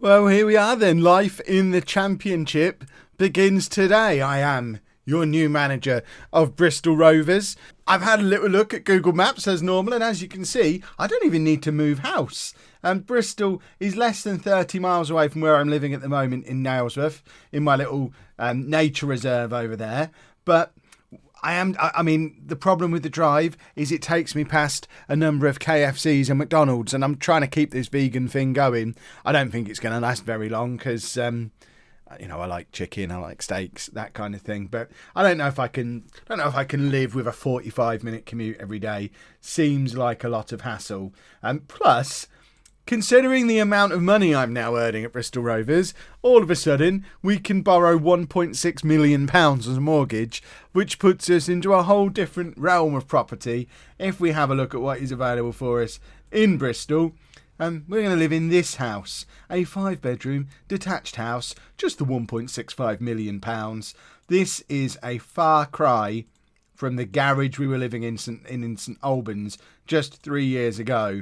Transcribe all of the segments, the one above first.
Well, here we are then. Life in the Championship begins today. I am your new manager of Bristol Rovers. I've had a little look at Google Maps as normal, and as you can see, I don't even need to move house. Bristol is less than 30 miles away from where I'm living at the moment in Nailsworth, in my little nature reserve over there. But the problem with the drive is it takes me past a number of KFCs and McDonald's, and I'm trying to keep this vegan thing going. I don't think it's going to last very long because, I like chicken, I like steaks, that kind of thing. But I don't know if I can live with a 45-minute commute every day. Seems like a lot of hassle. Plus, considering the amount of money I'm now earning at Bristol Rovers, all of a sudden we can borrow £1.6 million as a mortgage, which puts us into a whole different realm of property if we have a look at what is available for us in Bristol. We're going to live in this house, a 5-bedroom detached house, just the £1.65 million. This is a far cry from the garage we were living in St Albans just 3 years ago.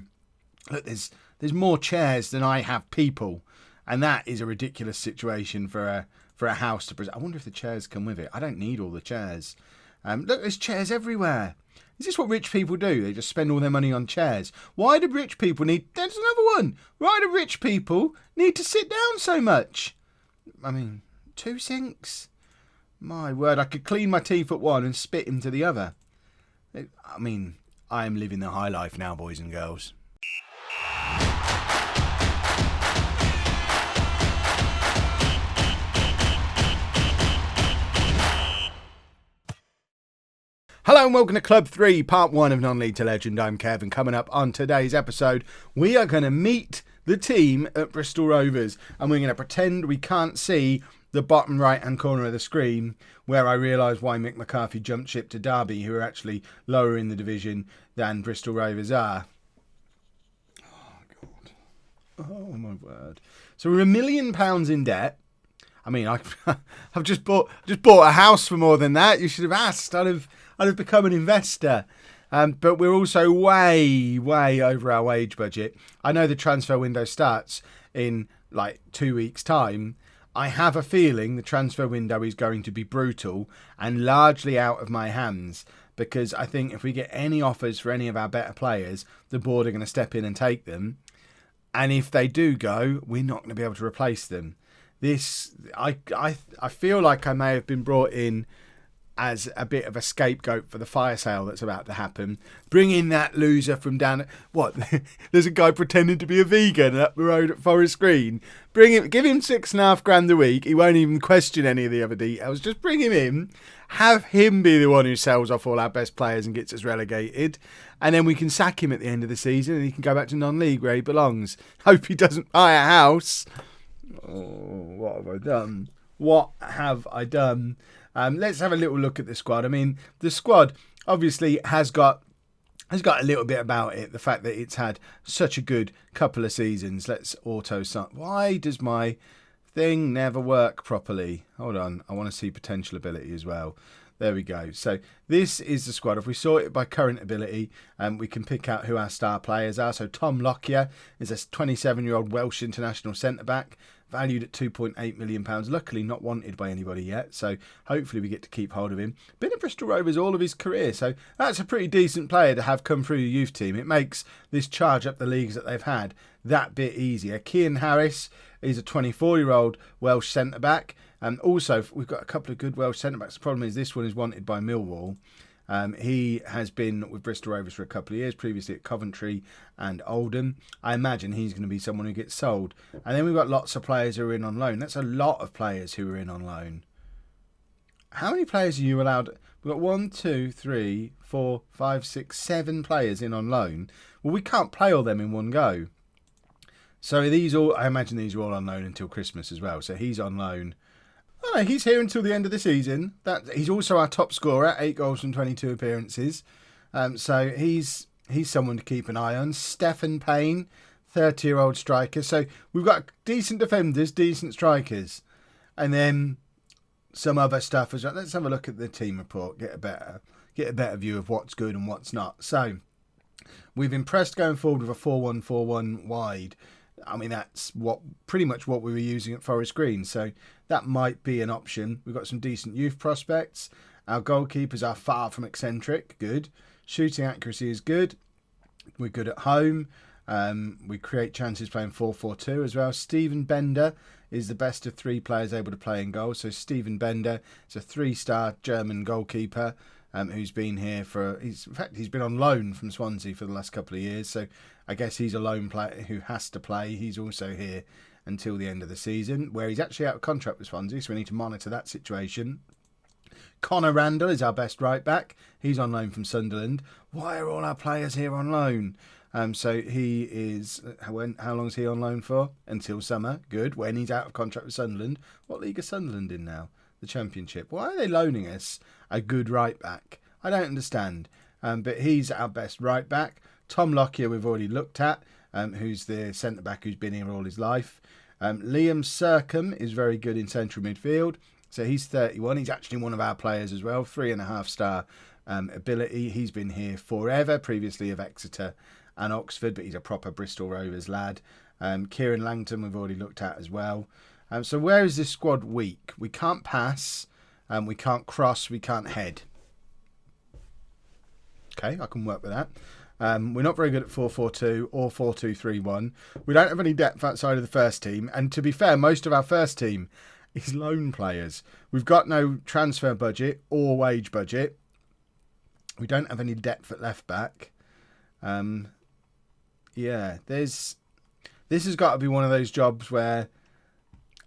Look, there's more chairs than I have people, and that is a ridiculous situation for a house to present. I wonder if the chairs come with it. I don't need all the chairs. Look, there's chairs everywhere. Is this what rich people do? They just spend all their money on chairs. Why do rich people need... There's another one. Why do rich people need to sit down so much? 2 sinks? My word, I could clean my teeth at one and spit into the other. I am living the high life now, boys and girls. Hello and welcome to Club 3, Part 1 of Non-League to Legend. I'm Kev, and coming up on today's episode, we are going to meet the team at Bristol Rovers, and we're going to pretend we can't see the bottom right-hand corner of the screen, where I realise why Mick McCarthy jumped ship to Derby, who are actually lower in the division than Bristol Rovers are. Oh, God. Oh, my word. So we're £1 million in debt. I've just bought a house for more than that. You should have asked. I'd have become an investor. But we're also way over our wage budget. I know the transfer window starts in 2 weeks' time. I have a feeling the transfer window is going to be brutal and largely out of my hands, because I think if we get any offers for any of our better players, the board are going to step in and take them. And if they do go, we're not going to be able to replace them. I feel like I may have been brought in as a bit of a scapegoat for the fire sale that's about to happen. Bring in that loser from down... What? There's a guy pretending to be a vegan up the road at Forest Green. Give him £6,500 a week. He won't even question any of the other details. Just bring him in. Have him be the one who sells off all our best players and gets us relegated. And then we can sack him at the end of the season and he can go back to non-league where he belongs. Hope he doesn't buy a house. Oh, what have I done? What have I done? Let's have a little look at the squad. The squad obviously has got a little bit about it. The fact that it's had such a good couple of seasons. Let's auto-sign. Why does my thing never work properly? Hold on. I want to see potential ability as well. There we go. So this is the squad. If we sort it by current ability, we can pick out who our star players are. So Tom Lockyer is a 27-year-old Welsh international centre-back, valued at £2.8 million. Luckily not wanted by anybody yet, so hopefully we get to keep hold of him. Been at Bristol Rovers all of his career, so that's a pretty decent player to have come through the youth team. It makes this charge up the leagues that they've had that bit easier. Cian Harris is a 24-year-old Welsh centre-back. Also, we've got a couple of good Welsh centre-backs. The problem is this one is wanted by Millwall. He has been with Bristol Rovers for a couple of years, previously at Coventry and Oldham. I imagine he's going to be someone who gets sold. And then we've got lots of players who are in on loan. That's a lot of players who are in on loan. How many players are you allowed? We've got 1, 2, 3, 4, 5, 6, 7 players in on loan. Well, we can't play all them in one go. So I imagine these are all on loan until Christmas as well. So he's on loan. Oh, no, he's here until the end of the season. He's also our top scorer, 8 goals from 22 appearances. So he's someone to keep an eye on. Stephen Payne, 30-year-old striker. So we've got decent defenders, decent strikers. And then some other stuff as well. Let's have a look at the team report, get a better view of what's good and what's not. So we've impressed going forward with a 4-1-4-1 wide. I mean, that's pretty much what we were using at Forest Green. So that might be an option. We've got some decent youth prospects. Our goalkeepers are far from eccentric. Good. Shooting accuracy is good. We're good at home. We create chances playing 4-4-2 as well. Stephen Bender is the best of 3 players able to play in goal. So Stephen Bender is a 3-star German goalkeeper who's been here he's been on loan from Swansea for the last couple of years. So I guess he's a loan player who has to play. He's also here until the end of the season, where he's actually out of contract with Swansea. So we need to monitor that situation. Connor Randall is our best right back. He's on loan from Sunderland. Why are all our players here on loan? So he is, how long is he on loan for? Until summer. Good. When he's out of contract with Sunderland. What league is Sunderland in now? The Championship. Why are they loaning us a good right back? I don't understand. But he's our best right back. Tom Lockyer we've already looked at, who's the centre back who's been here all his life. Liam Sercombe is very good in central midfield. So he's 31. He's actually one of our players as well. 3.5-star ability. He's been here forever, previously of Exeter and Oxford, but he's a proper Bristol Rovers lad. Kieran Langton we've already looked at as well. So where is this squad weak? We can't pass, we can't cross, we can't head. Okay, I can work with that. We're not very good at 4-4-2 or 4-2-3-1. We don't have any depth outside of the first team. And to be fair, most of our first team is loan players. We've got no transfer budget or wage budget. We don't have any depth at left back. This has got to be one of those jobs where,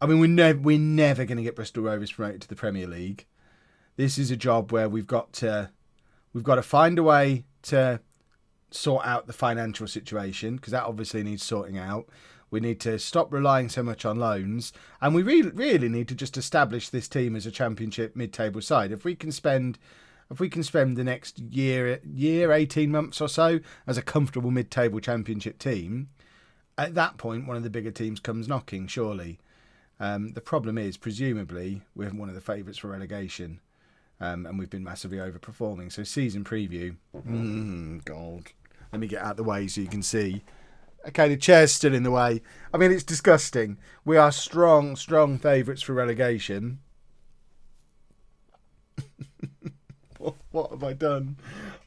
I mean, we're never going to get Bristol Rovers promoted to the Premier League. This is a job where we've got to find a way to sort out the financial situation, because that obviously needs sorting out. We need to stop relying so much on loans, and we really need to just establish this team as a Championship mid-table side. If we can spend the next year, 18 months or so as a comfortable mid-table Championship team, at that point one of the bigger teams comes knocking, surely. The problem is, presumably, we're one of the favourites for relegation, and we've been massively overperforming. So season preview. God. Let me get out of the way so you can see. Okay, the chair's still in the way. I mean, it's disgusting. We are strong favourites for relegation. What have I done?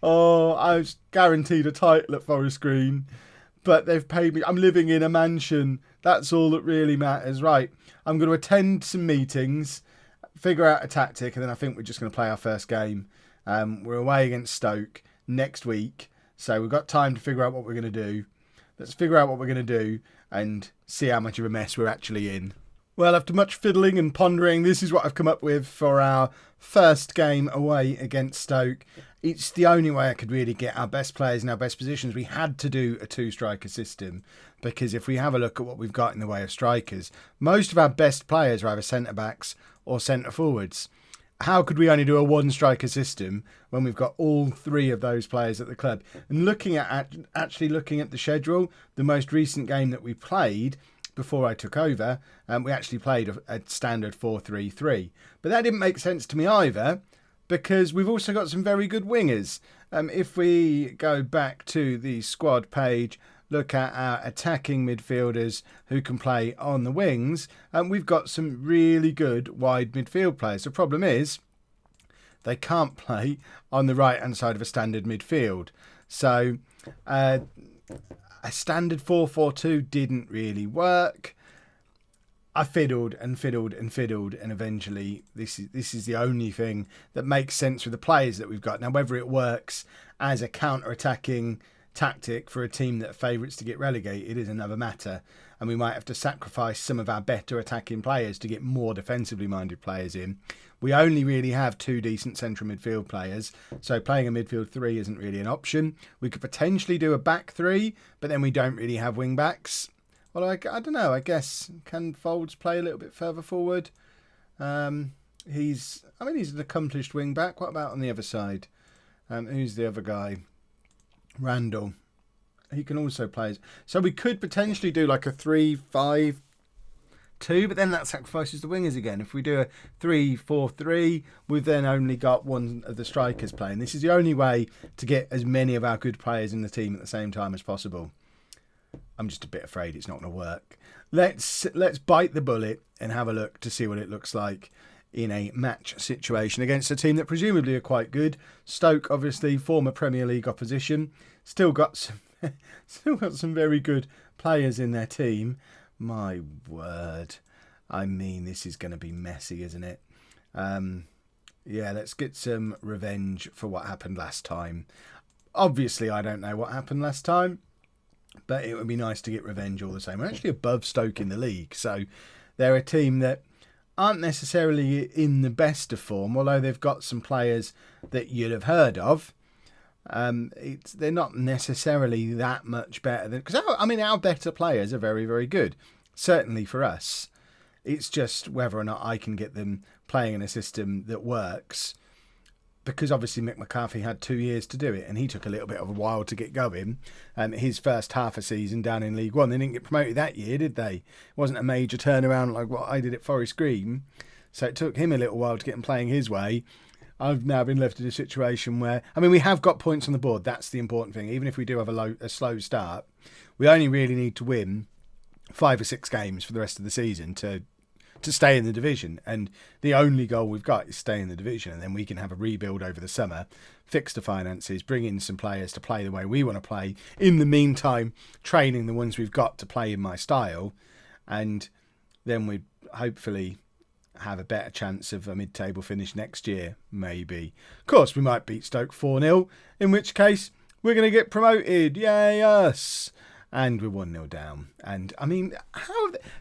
Oh, I was guaranteed a title at Forest Green, but they've paid me. I'm living in a mansion. That's all that really matters. Right, I'm going to attend some meetings, figure out a tactic, and then I think we're just going to play our first game. We're away against Stoke next week, so we've got time to figure out what we're going to do. Let's figure out what we're going to do and see how much of a mess we're actually in. Well, after much fiddling and pondering, this is what I've come up with for our first game away against Stoke. It's the only way I could really get our best players in our best positions. We had to do a 2-striker system, because if we have a look at what we've got in the way of strikers, most of our best players are either centre-backs or centre-forwards. How could we only do a 1-striker system when we've got all 3 of those players at the club? And looking at the schedule, the most recent game that we played before I took over, we actually played a standard 4-3-3. But that didn't make sense to me either, because we've also got some very good wingers. If we go back to the squad page, look at our attacking midfielders who can play on the wings, and we've got some really good wide midfield players. The problem is they can't play on the right hand side of a standard midfield. So a standard 4-4-2 didn't really work. I fiddled, and eventually this is the only thing that makes sense with the players that we've got. Now, whether it works as a counter-attacking tactic for a team that are favourites to get relegated is another matter, and we might have to sacrifice some of our better attacking players to get more defensively minded players in. We only really have 2 decent central midfield players, so playing a midfield 3 isn't really an option. We could potentially do a back 3, but then we don't really have wing backs. Well, I don't know, I guess, can Folds play a little bit further forward? He's an accomplished wing back. What about on the other side? Who's the other guy? Randall. He can also play. So we could potentially do like a 3-5-2, but then that sacrifices the wingers again. If we do a 3-4-3, we've then only got one of the strikers playing. This is the only way to get as many of our good players in the team at the same time as possible. I'm just a bit afraid it's not going to work. Let's bite the bullet and have a look to see what it looks like in a match situation against a team that presumably are quite good. Stoke, obviously, former Premier League opposition, still got some very good players in their team. My word, I mean, this is going to be messy, isn't it? Yeah, let's get some revenge for what happened last time. Obviously, I don't know what happened last time, but it would be nice to get revenge all the same. We're actually above Stoke in the league, so they're a team that aren't necessarily in the best of form, although they've got some players that you'd have heard of. They're not necessarily that much better than... Because, our better players are very, very good. Certainly for us. It's just whether or not I can get them playing in a system that works. Because obviously Mick McCarthy had 2 years to do it, and he took a little bit of a while to get going. His first half a season down in League One, they didn't get promoted that year, did they? It wasn't a major turnaround like what I did at Forest Green. So it took him a little while to get him playing his way. I've now been left in a situation where, we have got points on the board. That's the important thing. Even if we do have a slow start, we only really need to win 5 or 6 games for the rest of the season to stay in the division, and the only goal we've got is stay in the division, and then we can have a rebuild over the summer, fix the finances, bring in some players to play the way we want to play, in the meantime training the ones we've got to play in my style, and then we'd hopefully have a better chance of a mid-table finish next year, maybe. Of course, we might beat Stoke 4-0, in which case we're going to get promoted, yay us! And we're 1-0 down. And,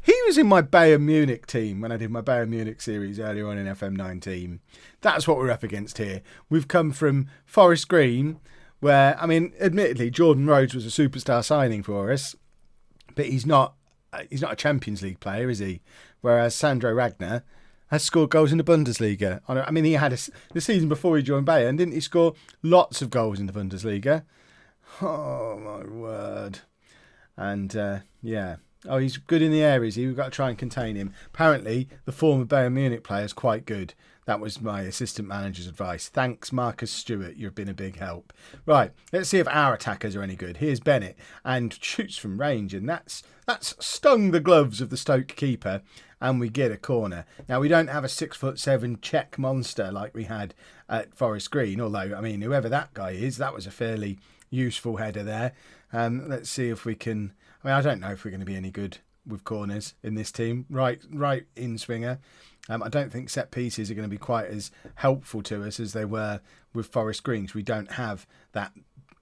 he was in my Bayern Munich team when I did my Bayern Munich series earlier on in FM19. That's what we're up against here. We've come from Forest Green, where, admittedly, Jordan Rhodes was a superstar signing for us, but he's not a Champions League player, is he? Whereas Sandro Ragnar has scored goals in the Bundesliga. He had the season before he joined Bayern, didn't he score lots of goals in the Bundesliga? Oh, my word. And, he's good in the air, is he? We've got to try and contain him. Apparently, the former Bayern Munich player is quite good. That was my assistant manager's advice. Thanks, Marcus Stewart. You've been a big help. Right, let's see if our attackers are any good. Here's Bennett, and shoots from range, and that's stung the gloves of the Stoke keeper, and we get a corner. Now, we don't have a 6'7" Czech monster like we had at Forest Green, although, whoever that guy is, that was a fairly useful header there. Let's see if we can... I don't know if we're going to be any good with corners in this team. Right in swinger. I don't think set pieces are going to be quite as helpful to us as they were with Forest Green. We don't have that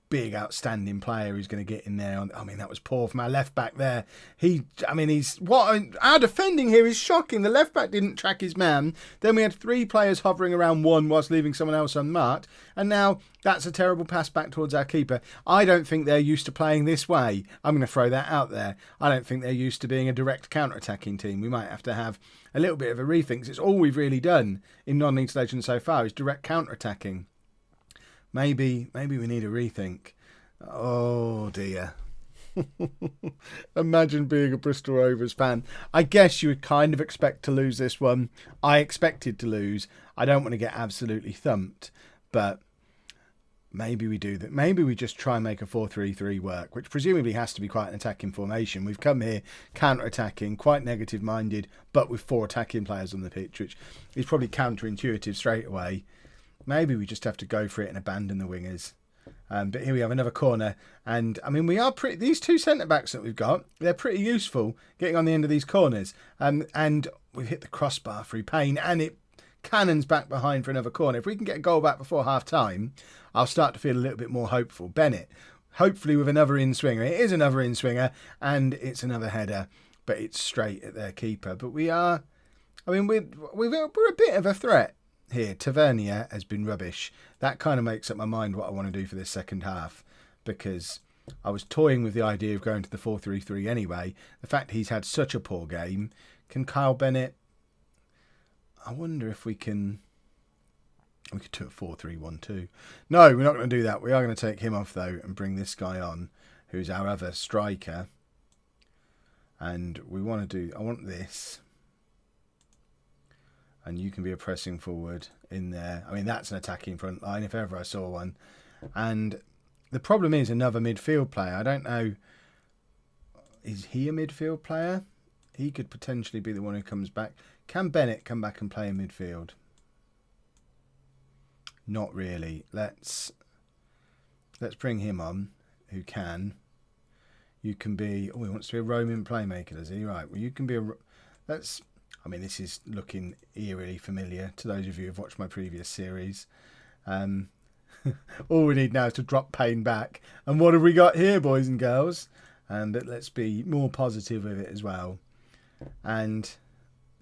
big outstanding player who's going to get in there. That was poor from our left back there. Our defending here is shocking. The left back didn't track his man. Then we had 3 players hovering around one whilst leaving someone else unmarked. And now that's a terrible pass back towards our keeper. I don't think they're used to playing this way. I'm going to throw that out there. I don't think they're used to being a direct counter-attacking team. We might have to have a little bit of a rethink. It's all we've really done in non-league legends so far is direct counter-attacking. Maybe we need a rethink. Oh dear. Imagine being a Bristol Rovers fan. I guess you would kind of expect to lose this one. I expected to lose. I don't want to get absolutely thumped, but maybe we do that. Maybe we just try and make a 4-3-3 work, which presumably has to be quite an attacking formation. We've come here counter-attacking, quite negative-minded, but with 4 attacking players on the pitch, which is probably counterintuitive straight away. Maybe we just have to go for it and abandon the wingers. But here we have another corner. And, we are pretty... These 2 centre-backs that we've got, they're pretty useful getting on the end of these corners. And we've hit the crossbar through pain, and it cannons back behind for another corner. If we can get a goal back before half-time, I'll start to feel a little bit more hopeful. Bennett, hopefully with another in-swinger. It is another in-swinger, and it's another header, but it's straight at their keeper. But we are... we're a bit of a threat here. Tavernier has been rubbish. That kind of makes up my mind what I want to do for this second half, because I was toying with the idea of going to the 4-3-3 anyway. The fact he's had such a poor game. Can Kyle Bennett... I wonder if we can... We could do a 4-3-1-2. No, we're not going to do that. We are going to take him off, though, and bring this guy on, who's our other striker. And we want to do... I want this. And you can be a pressing forward in there. That's an attacking front line, if ever I saw one. And the problem is another midfield player. I don't know Is he a midfield player? He could potentially be the one who comes back. Can Bennett come back and play in midfield? Not really. Let's bring him on, who can. You can be... Oh, he wants to be a roaming playmaker, does he? Right, well, you can be a... I mean, this is looking eerily familiar to those of you who've watched my previous series. All we need now is to drop Payne back. And what have we got here, boys and girls? But let's be more positive with it as well. And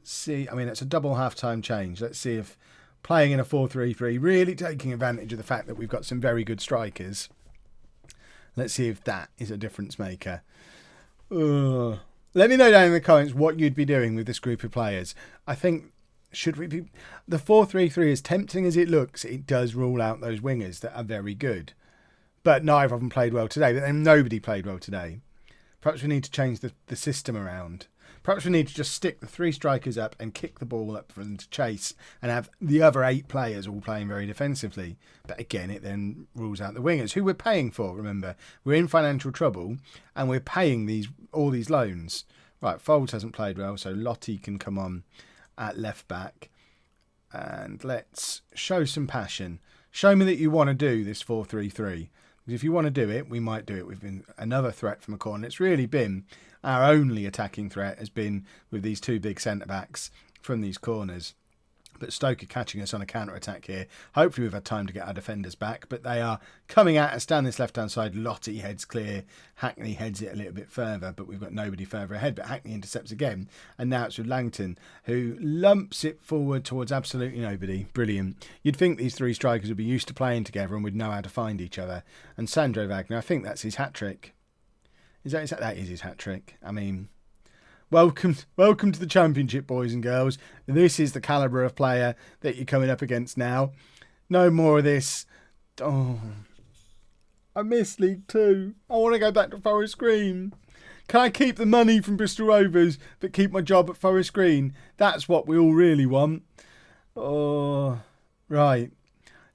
see, I mean, it's a double half-time change. Let's see if playing in a 4-3-3, really taking advantage of the fact that we've got some very good strikers. Let's see if that is a difference maker. Let me know down in the comments what you'd be doing with this group of players. I think, should we be... The 4-3-3, as tempting as it looks, it does rule out those wingers that are very good. But neither of them played well today. But then nobody played well today. Perhaps we need to change the system around. Perhaps we need to just stick the 3 strikers up and kick the ball up for them to chase and have the other 8 players all playing very defensively. But again, it then rules out the wingers, who we're paying for, remember. We're in financial trouble and we're paying all these loans. Right, Foles hasn't played well, so Lottie can come on at left back. And let's show some passion. Show me that you want to do this 4-3-3. Because if you want to do it, we might do it. We've been another threat from a corner. It's really been our only attacking threat has been with these 2 big centre-backs from these corners. But Stoke are catching us on a counter-attack here. Hopefully we've had time to get our defenders back. But they are coming at us down this left-hand side. Lottie heads clear. Hackney heads it a little bit further. But we've got nobody further ahead. But Hackney intercepts again. And now it's with Langton, who lumps it forward towards absolutely nobody. Brilliant. You'd think these 3 strikers would be used to playing together and would know how to find each other. And Sandro Wagner, I think that's his hat-trick. That is his hat-trick. I mean... Welcome to the Championship, boys and girls. This is the calibre of player that you're coming up against now. No more of this. Oh, I miss League 2. I want to go back to Forest Green. Can I keep the money from Bristol Rovers but keep my job at Forest Green? That's what we all really want. Oh, right.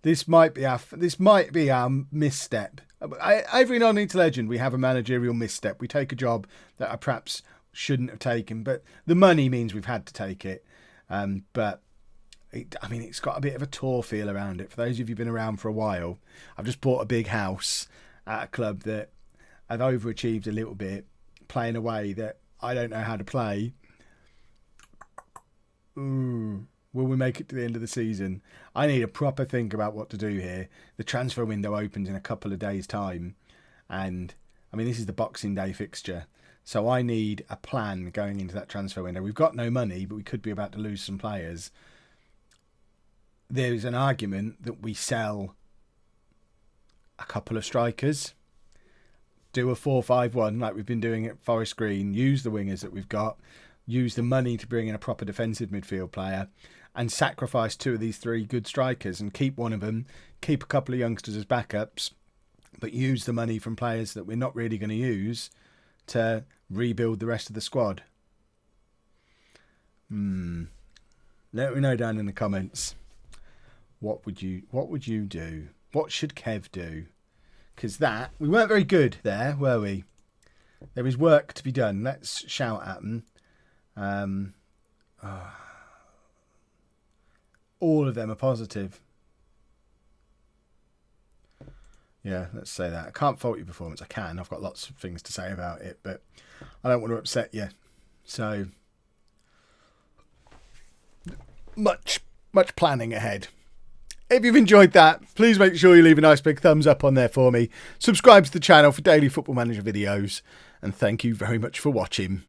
This might be our misstep. Every non-league legend, we have a managerial misstep. We take a job that I perhaps shouldn't have taken, but the money means we've had to take it. But it's got a bit of a tour feel around it. For those of you who've been around for a while, I've just bought a big house at a club that I've overachieved a little bit, playing a way that I don't know how to play. Will we make it to the end of the season? I need a proper think about what to do here. The transfer window opens in a couple of days' time, and this is the Boxing Day fixture. So I need a plan going into that transfer window. We've got no money, but we could be about to lose some players. There's an argument that we sell a couple of strikers, do a 4-5-1 like we've been doing at Forest Green, use the wingers that we've got, use the money to bring in a proper defensive midfield player, and sacrifice 2 of these 3 good strikers and keep one of them, keep a couple of youngsters as backups, but use the money from players that we're not really going to use to rebuild the rest of the squad. Let me know down in the comments. What would you do? What should Kev do? Because we weren't very good there, were we? There is work to be done. Let's shout at them. All of them are positive. Yeah, let's say that. I can't fault your performance. I can. I've got lots of things to say about it, but I don't want to upset you. So, much planning ahead. If you've enjoyed that, please make sure you leave a nice big thumbs up on there for me. Subscribe to the channel for daily Football Manager videos. And thank you very much for watching.